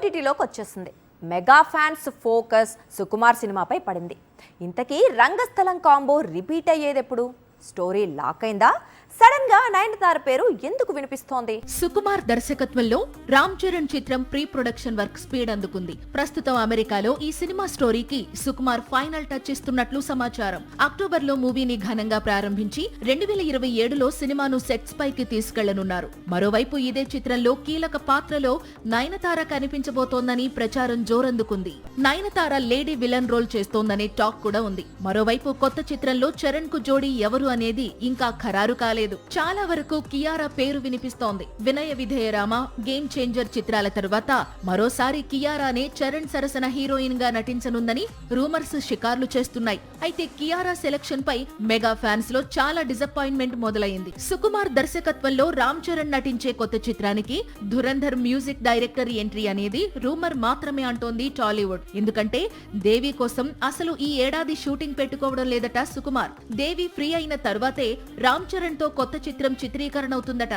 ఓటీటీలోకి వచ్చేసింది. Mega fans focus Sukumar సినిమాపై పడింది. ఇంతకీ రంగస్థలం కాంబో రిపీట్ అయ్యేదెప్పుడు? స్టోరీ లాక్ అయిందా? సడన్ గా నయనతార పేరు ఎందుకు వినిపిస్తోంది? సుకుమార్ దర్శకత్వంలో రామ్ చరణ్ చిత్రం ప్రీ ప్రొడక్షన్ వర్క్ స్పీడ్ అందుకుంది. ప్రస్తుతం అమెరికాలో ఈ సినిమా స్టోరీకి సుకుమార్ ఫైనల్ టచ్ ఇస్తున్నట్లు సమాచారం. అక్టోబర్ లో మూవీని ఘనంగా ప్రారంభించి 2027లో సినిమాను సెట్స్ పైకి తీసుకెళ్లనున్నారు. మరోవైపు ఇదే చిత్రంలో కీలక పాత్రలో నయనతార కనిపించబోతోందని ప్రచారం జోరందుకుంది. నయనతార లేడీ విలన్ రోల్ చేస్తోందనే టాక్ కూడా ఉంది. మరోవైపు కొత్త చిత్రంలో చరణ్ కు జోడీ ఎవరు అనేది ఇంకా ఖరారు కాలేదు. చాలా వరకు కియారా పేరు వినిపిస్తోంది. వినయ విధేయరామ, గేమ్ చేంజర్ చిత్రాల తరువాత మరోసారి కియారానే చరణ్ సరసన హీరోయిన్ గా నటించనుందని రూమర్స్ షికార్లు చేస్తున్నాయి. అయితే కియారా సెలక్షన్ పై మెగా ఫ్యాన్స్ లో చాలా డిసప్పాయింట్మెంట్ మొదలైంది. సుకుమార్ దర్శకత్వంలో రామ్ చరణ్ నటించే కొత్త చిత్రానికి ధురంధర్ మ్యూజిక్ డైరెక్టర్ ఎంట్రీ అనేది రూమర్ మాత్రమే అంటోంది టాలీవుడ్. ఎందుకంటే దేవి కోసం అసలు ఈ ఏడాది షూటింగ్ పెట్టుకోవడం లేదట సుకుమార్. దేవి ఫ్రీ అయిన తర్వాతే రామ్ చరణ్ తో కొత్త చిత్రం చిత్రీకరణ అవుతుందట.